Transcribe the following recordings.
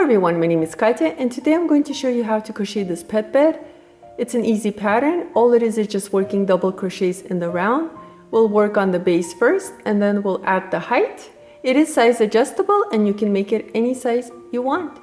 everyone, my name is Katya and today I'm going to show you how to crochet this pet bed. It's an easy pattern. All it is just working double crochets in the round. We'll work on the base first and then we'll add the height. It is size adjustable and you can make it any size you want.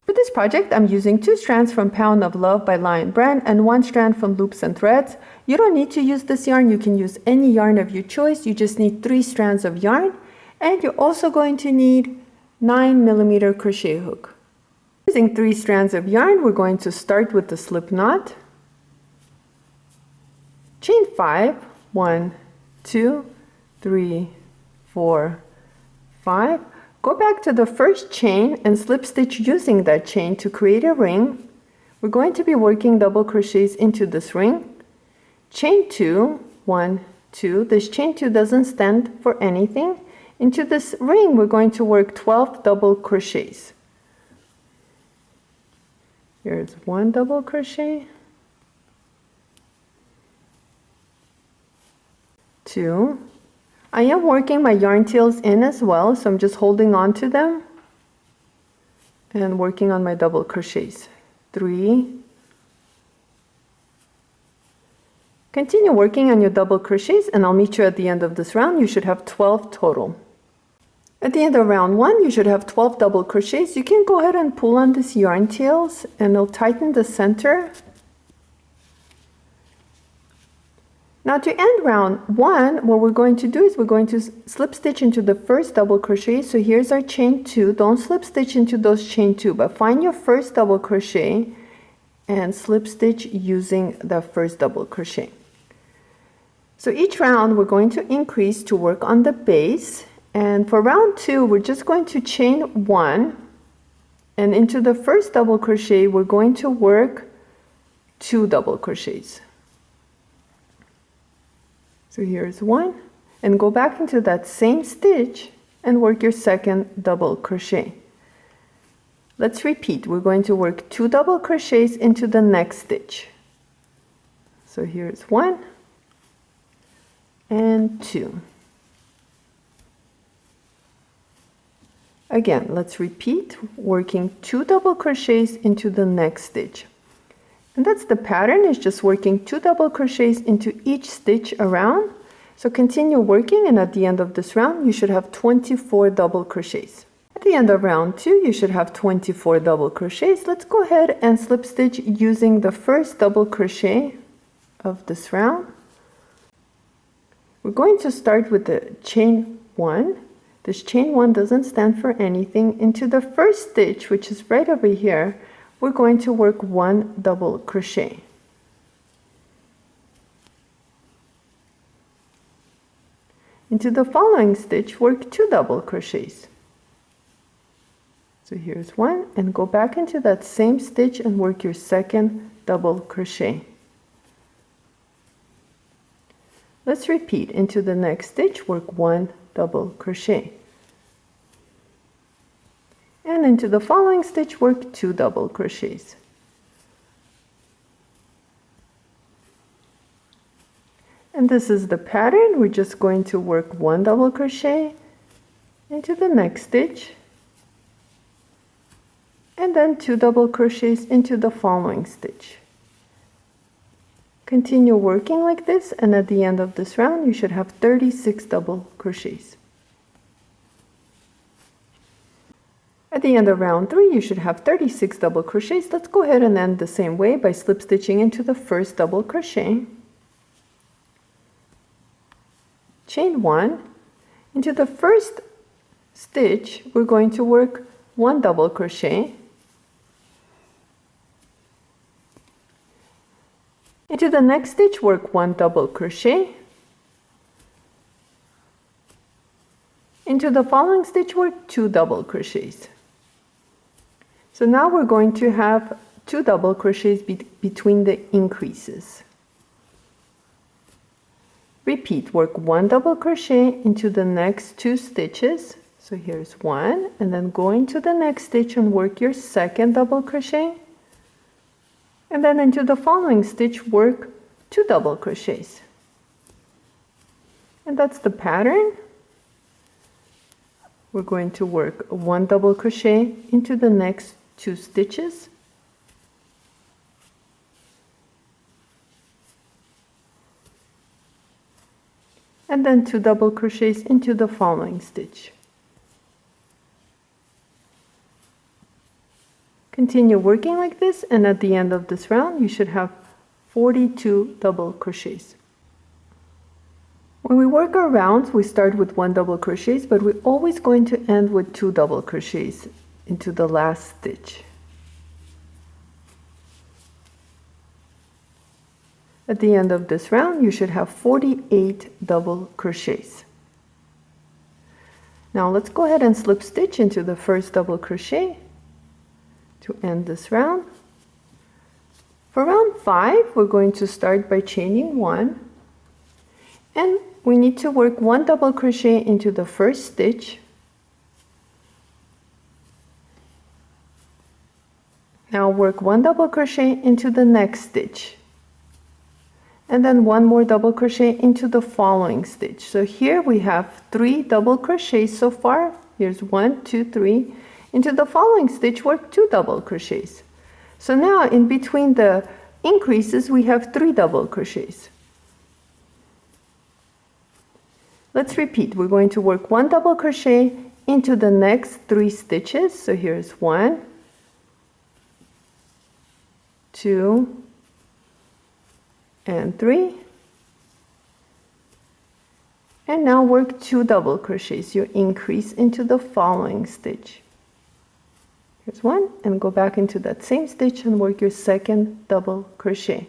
For this project, I'm using 2 strands from Pound of Love by Lion Brand and 1 strand from Loops and Threads. You don't need to use this yarn. You can use any yarn of your choice. You just need 3 strands of yarn and you're also going to need 9mm crochet hook. Using 3 strands of yarn, we're going to start with the slip knot. Chain 5, 1, 2, 3, 4, 5. Go back to the first chain and slip stitch using that chain to create a ring. We're going to be working double crochets into this ring. Chain 2, 1, 2. This chain 2 doesn't stand for anything. Into this ring, we're going to work 12 double crochets. Here's 1 double crochet, 2. I am working my yarn tails in as well, so I'm just holding on to them and working on my double crochets. 3. Continue working on your double crochets and I'll meet you at the end of this round. You should have 12 total. At the end of round 1, you should have 12 double crochets. You can go ahead and pull on this yarn tails and it'll tighten the center. Now to end round 1, what we're going to do is we're going to slip stitch into the first double crochet. So here's our chain 2. Don't slip stitch into those chain 2, but find your first double crochet and slip stitch using the first double crochet. So each round we're going to increase to work on the base. And for round 2, we're just going to chain 1 and into the first double crochet we're going to work 2 double crochets. So here's 1 and go back into that same stitch and work your second double crochet. Let's repeat. We're going to work 2 double crochets into the next stitch. So here's 1 and 2. Again, let's repeat, working 2 double crochets into the next stitch. And that's the pattern, is just working 2 double crochets into each stitch around. So continue working and at the end of this round, you should have 24 double crochets. At the end of round 2, you should have 24 double crochets. Let's go ahead and slip stitch using the first double crochet of this round. We're going to start with the chain 1. This chain 1 doesn't stand for anything. Into the first stitch, which is right over here, we're going to work 1 double crochet. Into the following stitch, work 2 double crochets. So here's 1 and go back into that same stitch and work your second double crochet. Let's repeat. Into the next stitch, work 1 double crochet. And into the following stitch, work 2 double crochets. And this is the pattern. We're just going to work 1 double crochet into the next stitch and then 2 double crochets into the following stitch. Continue working like this and at the end of this round you should have 36 double crochets. At the end of round 3, you should have 36 double crochets. Let's go ahead and end the same way by slip stitching into the first double crochet. Chain 1. Into the first stitch, we're going to work 1 double crochet. Into the next stitch, work 1 double crochet. Into the following stitch, work 2 double crochets. So now we're going to have 2 double crochets between the increases. Repeat, work 1 double crochet into the next 2 stitches. So here's 1 and then go into the next stitch and work your second double crochet. And then into the following stitch, work 2 double crochets. And that's the pattern. we're going to work 1 double crochet into the next 2 stitches, and then 2 double crochets into the following stitch. Continue working like this, and at the end of this round you should have 42 double crochets. When we work our rounds, we start with 1 double crochets, but we're always going to end with 2 double crochets into the last stitch. At the end of this round, you should have 48 double crochets. Now let's go ahead and slip stitch into the first double crochet to end this round. For round 5, we're going to start by chaining 1, and we need to work 1 double crochet into the first stitch. Now work 1 double crochet into the next stitch, and then 1 more double crochet into the following stitch. So here we have 3 double crochets so far. Here's 1, 2, 3. Into the following stitch, work 2 double crochets. So now in between the increases, we have 3 double crochets. Let's repeat. We're going to work 1 double crochet into the next 3 stitches. So here's 1, 2, and 3. And now work 2 double crochets. You increase into the following stitch. Here's 1, and go back into that same stitch and work your second double crochet.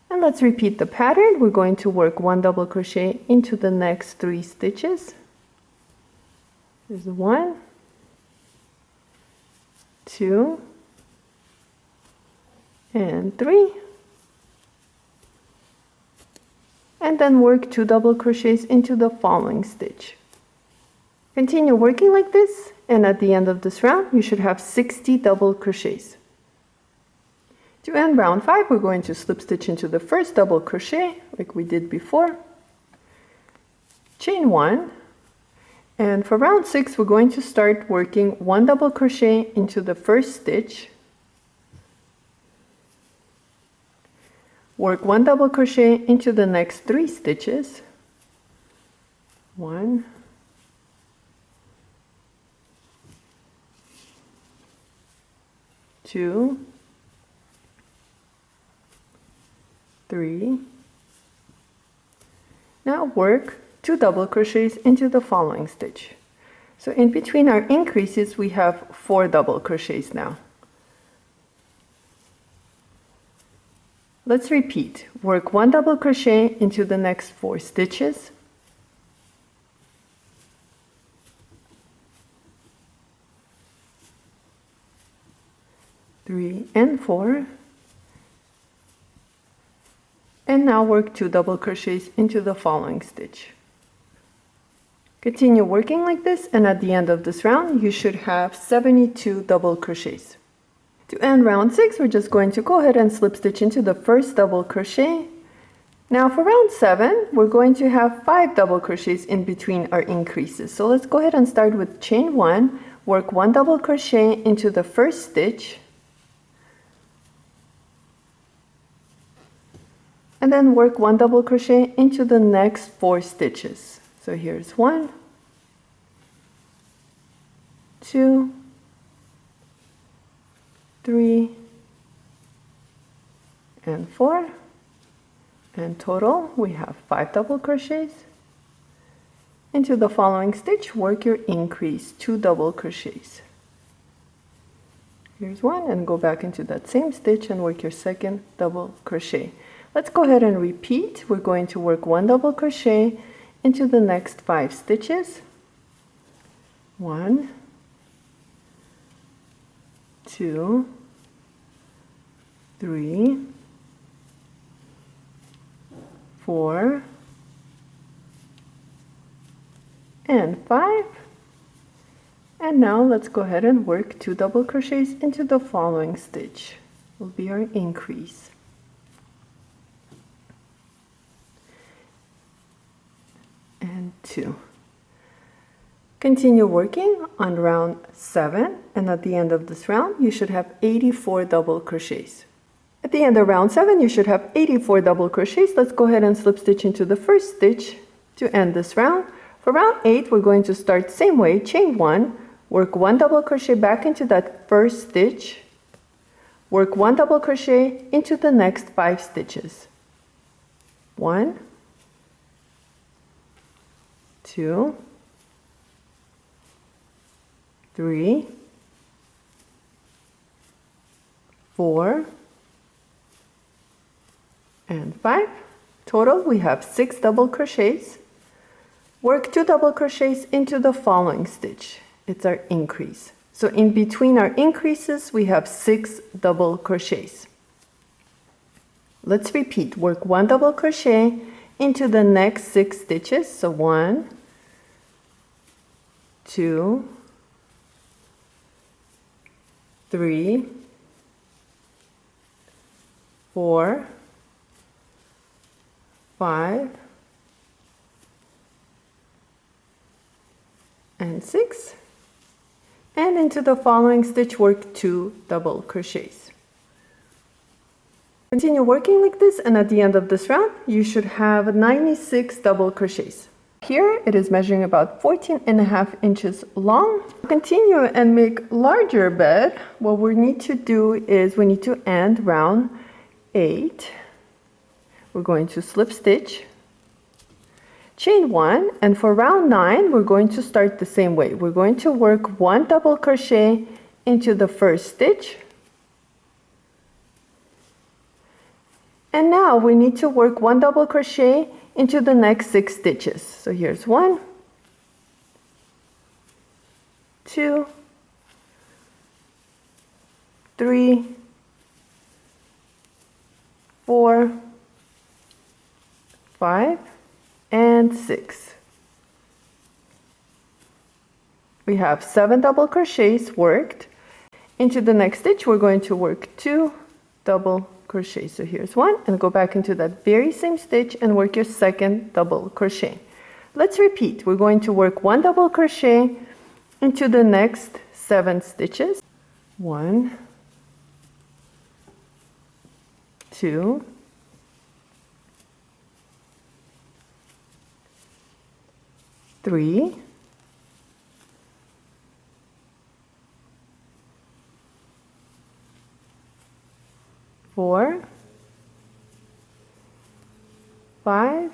And let's repeat the pattern. We're going to work 1 double crochet into the next 3 stitches. Here's 1, 2, and 3. And then work 2 double crochets into the following stitch. Continue working like this, and at the end of this round, you should have 60 double crochets. To end round 5, we're going to slip stitch into the first double crochet, like we did before. Chain 1, and for round 6, we're going to start working 1 double crochet into the first stitch. Work 1 double crochet into the next 3 stitches. 1, 2, 3. Now work 2 double crochets into the following stitch. So in between our increases, we have 4 double crochets now. Let's repeat. Work 1 double crochet into the next 4 stitches. Three and 4. And now work 2 double crochets into the following stitch. Continue working like this, and at the end of this round, you should have 72 double crochets. To end round 6, we're just going to go ahead and slip stitch into the first double crochet. Now for round 7, we're going to have 5 double crochets in between our increases. So let's go ahead and start with chain 1, work 1 double crochet into the first stitch, and then work 1 double crochet into the next 4 stitches. So here's 1, 2, 3, and 4, and total we have 5 double crochets. Into the following stitch, work your increase 2 double crochets. Here's 1, and go back into that same stitch and work your second double crochet. Let's go ahead and repeat. We're going to work 1 double crochet into the next 5 stitches. 1, 2, 3, 4, and 5. And now let's go ahead and work 2 double crochets into the following stitch. Will be our increase. And 2. Continue working on round 7, and at the end of this round you should have 84 double crochets. At the end of round 7 you should have 84 double crochets. Let's go ahead and slip stitch into the first stitch to end this round. For round 8 we're going to start same way, chain 1, work 1 double crochet back into that first stitch, work 1 double crochet into the next 5 stitches. 1, 2, 3, 4, and 5. Total we have 6 double crochets. Work 2 double crochets into the following stitch. It's our increase. So in between our increases we have 6 double crochets. Let's repeat. Work 1 double crochet into the next 6 stitches. So 1, 2, 3, 4, 5, and 6. And into the following stitch work 2 double crochets. Continue working like this, and at the end of this round you should have 96 double crochets. Here it is measuring about 14.5 inches long. Continue and make larger bed. What we need to do is we need to end round 8. We're going to slip stitch, chain 1, and for round 9 we're going to start the same way. We're going to work 1 double crochet into the first stitch, and now we need to work 1 double crochet into the next 6 stitches. So here's 1, 2, 3, 4, 5, and 6. We have 7 double crochets worked. Into the next stitch we're going to work 2 double crochets. So here's 1, and go back into that very same stitch and work your second double crochet. Let's repeat. We're going to work 1 double crochet into the next 7 stitches. 1, 2, 3, 4, 5,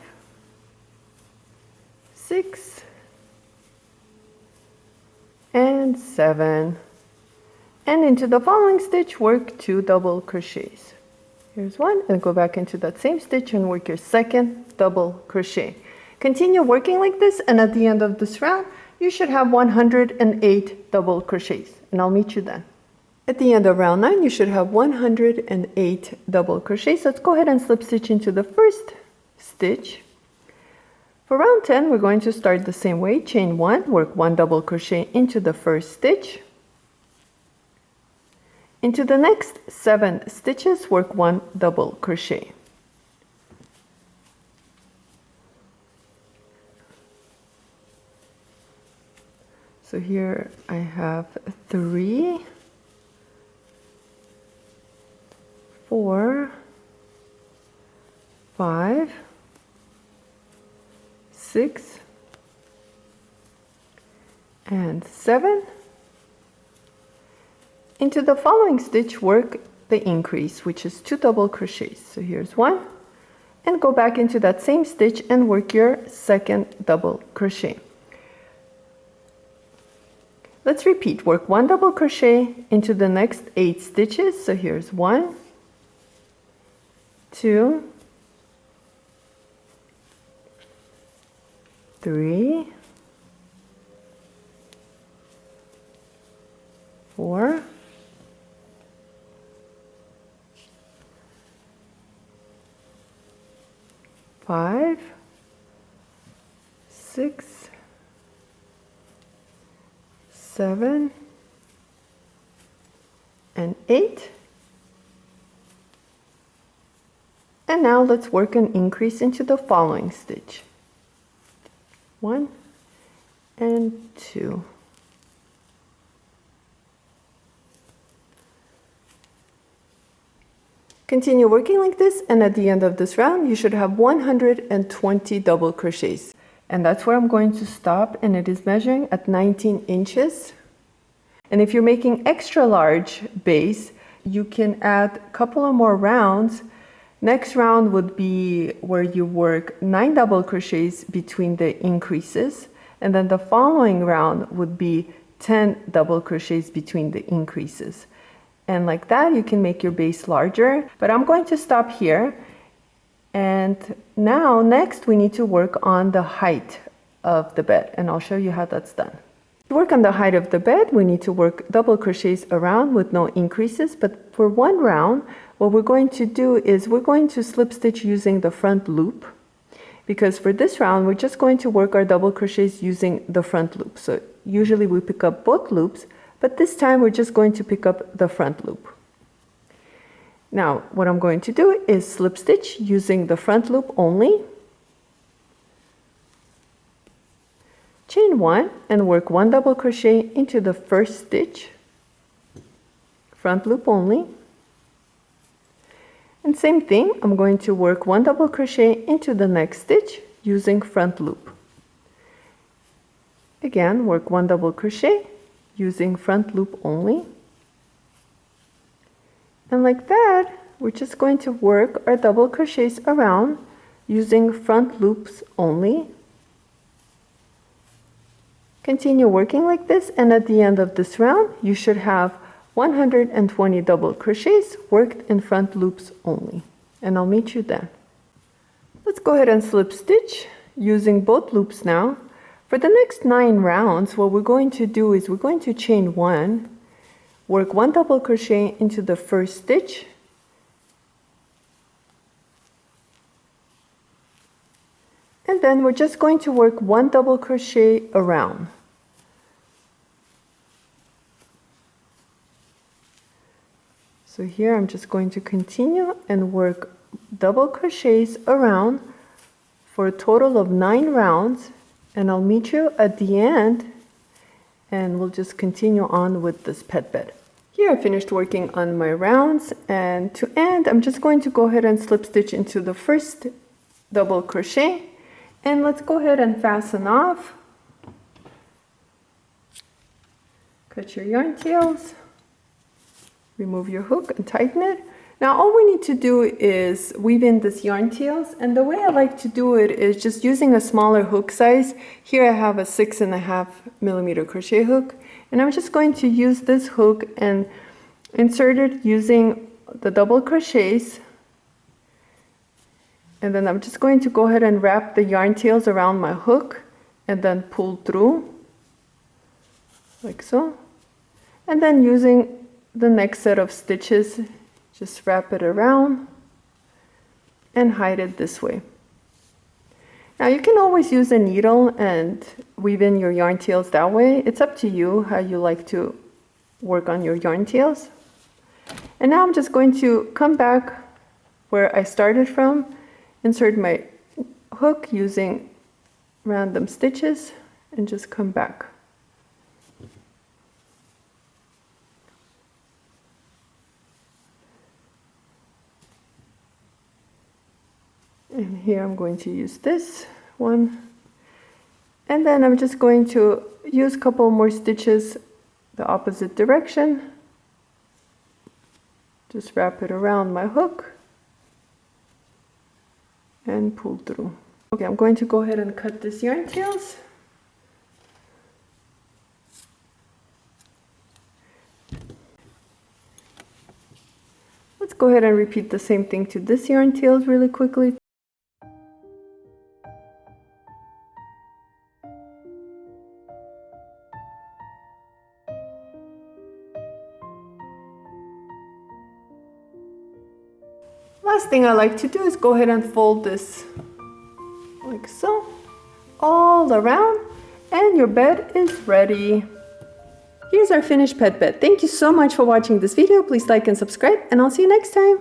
6, and 7. And into the following stitch work 2 double crochets. Here's 1, and go back into that same stitch and work your second double crochet. Continue working like this, and at the end of this round you should have 108 double crochets, and I'll meet you then. At the end of round 9 you should have 108 double crochets. Let's go ahead and slip stitch into the first stitch. For round 10 we're going to start the same way, chain 1, work 1 double crochet into the first stitch. Into the next 7 stitches work 1 double crochet. So here I have 3, 4, 5, 6, and 7. Into the following stitch work the increase, which is 2 double crochets. So here's 1, and go back into that same stitch and work your second double crochet. Let's repeat. Work 1 double crochet into the next 8 stitches. So here's 1, 2, 3, 4, 5, 6, 7, and 8. And now let's work an increase into the following stitch. 1 and 2. Continue working like this, and at the end of this round you should have 120 double crochets. And that's where I'm going to stop, and it is measuring at 19 inches. And if you're making extra large base, you can add a couple of more rounds. Next round would be where you work 9 double crochets between the increases, and then the following round would be 10 double crochets between the increases. And like that you can make your base larger, but I'm going to stop here. And now next we need to work on the height of the bed, and I'll show you how that's done. To work on the height of the bed, we need to work double crochets around with no increases, but for one round what we're going to do is we're going to slip stitch using the front loop, because for this round we're just going to work our double crochets using the front loop. So usually we pick up both loops, but this time we're just going to pick up the front loop. Now what I'm going to do is slip stitch using the front loop only, chain 1 and work 1 double crochet into the first stitch, front loop only, and same thing, I'm going to work 1 double crochet into the next stitch using front loop. Again, work 1 double crochet using front loop only. And like that, we're just going to work our double crochets around using front loops only. Continue working like this, and at the end of this round, you should have 120 double crochets worked in front loops only. And I'll meet you then. Let's go ahead and slip stitch using both loops now. For the next 9 rounds, what we're going to do is we're going to chain 1, work 1 double crochet into the first stitch, and then we're just going to work 1 double crochet around. So here I'm just going to continue and work double crochets around for a total of 9 rounds, and I'll meet you at the end and we'll just continue on with this pet bed. Here I finished working on my rounds, and to end I'm just going to go ahead and slip stitch into the first double crochet, and let's go ahead and fasten off. Cut your yarn tails, remove your hook and tighten it. Now all we need to do is weave in this yarn tails, and the way I like to do it is just using a smaller hook size. Here I have a 6.5mm crochet hook, and I'm just going to use this hook and insert it using the double crochets, and then I'm just going to go ahead and wrap the yarn tails around my hook and then pull through like so, and then using the next set of stitches just wrap it around and hide it this way. Now you can always use a needle and weave in your yarn tails that way. It's up to you how you like to work on your yarn tails. And now I'm just going to come back where I started from, insert my hook using random stitches, and just come back. And here I'm going to use this one, and then I'm just going to use a couple more stitches the opposite direction, just wrap it around my hook and pull through. Okay, I'm going to go ahead and cut this yarn tails. Let's go ahead and repeat the same thing to this yarn tails really quickly. Last thing I like to do is go ahead and fold this like so all around, and your bed is ready. Here's our finished pet bed. Thank you so much for watching this video. Please like and subscribe, and I'll see you next time.